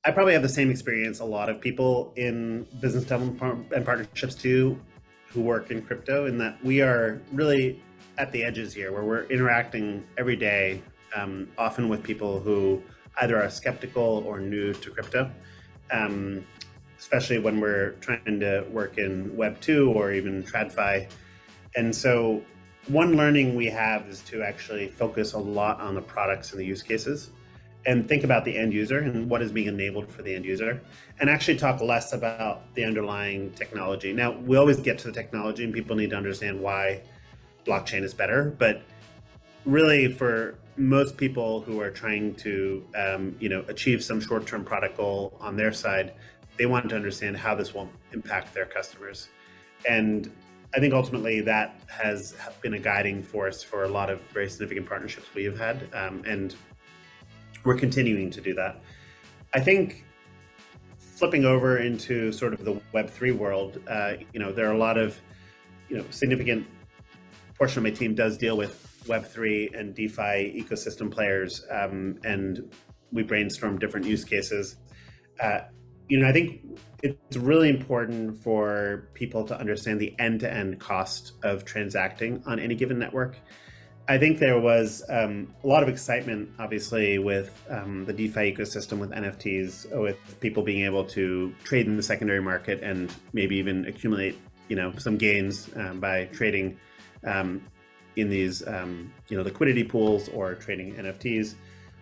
I probably have the same experience a lot of people in business development and partnerships do who work in crypto, in that we are really at the edges here where we're interacting every day, often with people who either are skeptical or new to crypto, um, especially when we're trying to work in Web 2 or even TradFi. And so one learning we have is to actually focus a lot on the products and the use cases and think about the end user and what is being enabled for the end user, and actually talk less about the underlying technology. Now, we always get to the technology and people need to understand why blockchain is better, but really for most people who are trying to achieve some short-term product goal on their side, they want to understand how this will impact their customers. And I think ultimately that has been a guiding force for a lot of very significant partnerships we have had, and we're continuing to do that. I think flipping over into sort of the Web3 world, there are a lot of, significant portion of my team does deal with Web3 and DeFi ecosystem players, and we brainstorm different use cases. I think it's really important for people to understand the end-to-end cost of transacting on any given network. I think there was a lot of excitement, obviously, with the DeFi ecosystem, with NFTs, with people being able to trade in the secondary market and maybe even accumulate, some gains by trading in these, liquidity pools or trading NFTs,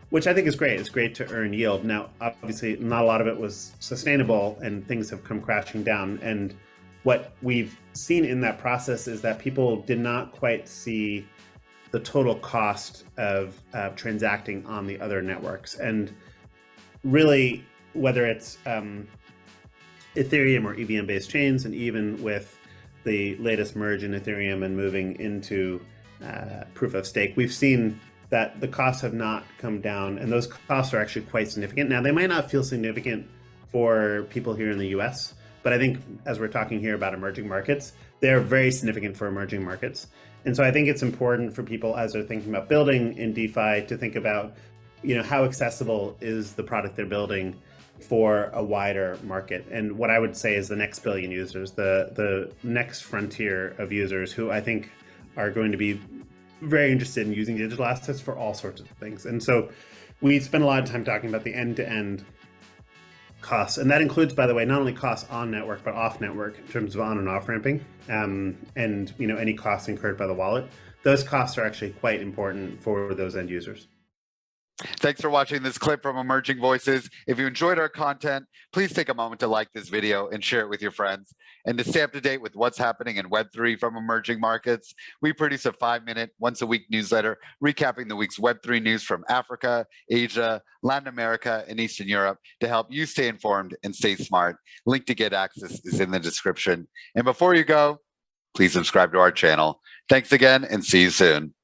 which I think is great. It's great to earn yield. Now, obviously, not a lot of it was sustainable, and things have come crashing down. And what we've seen in that process is that people did not quite see the total cost of transacting on the other networks. And really, whether it's Ethereum or EVM-based chains, and even with the latest merge in Ethereum and moving into proof of stake, we've seen that the costs have not come down, and those costs are actually quite significant. Now, they might not feel significant for people here in the US, but I think as we're talking here about emerging markets, they're very significant for emerging markets. And so I think it's important for people, as they're thinking about building in DeFi, to think about, how accessible is the product they're building for a wider market. And what I would say is the next billion users, the next frontier of users who I think are going to be very interested in using digital assets for all sorts of things. And so we spend a lot of time talking about the end-to-end costs, and that includes, by the way, not only costs on network but off network in terms of on and off ramping, and any costs incurred by the wallet. Those costs are actually quite important for those end users. Thanks for watching this clip from Emerging Voices. If you enjoyed our content, please take a moment to like this video and share it with your friends. And to stay up to date with what's happening in Web3 from emerging markets, we produce a 5-minute, once-a-week newsletter recapping the week's Web3 news from Africa, Asia, Latin America, and Eastern Europe to help you stay informed and stay smart. Link to get access is in the description. And before you go, please subscribe to our channel. Thanks again, and see you soon.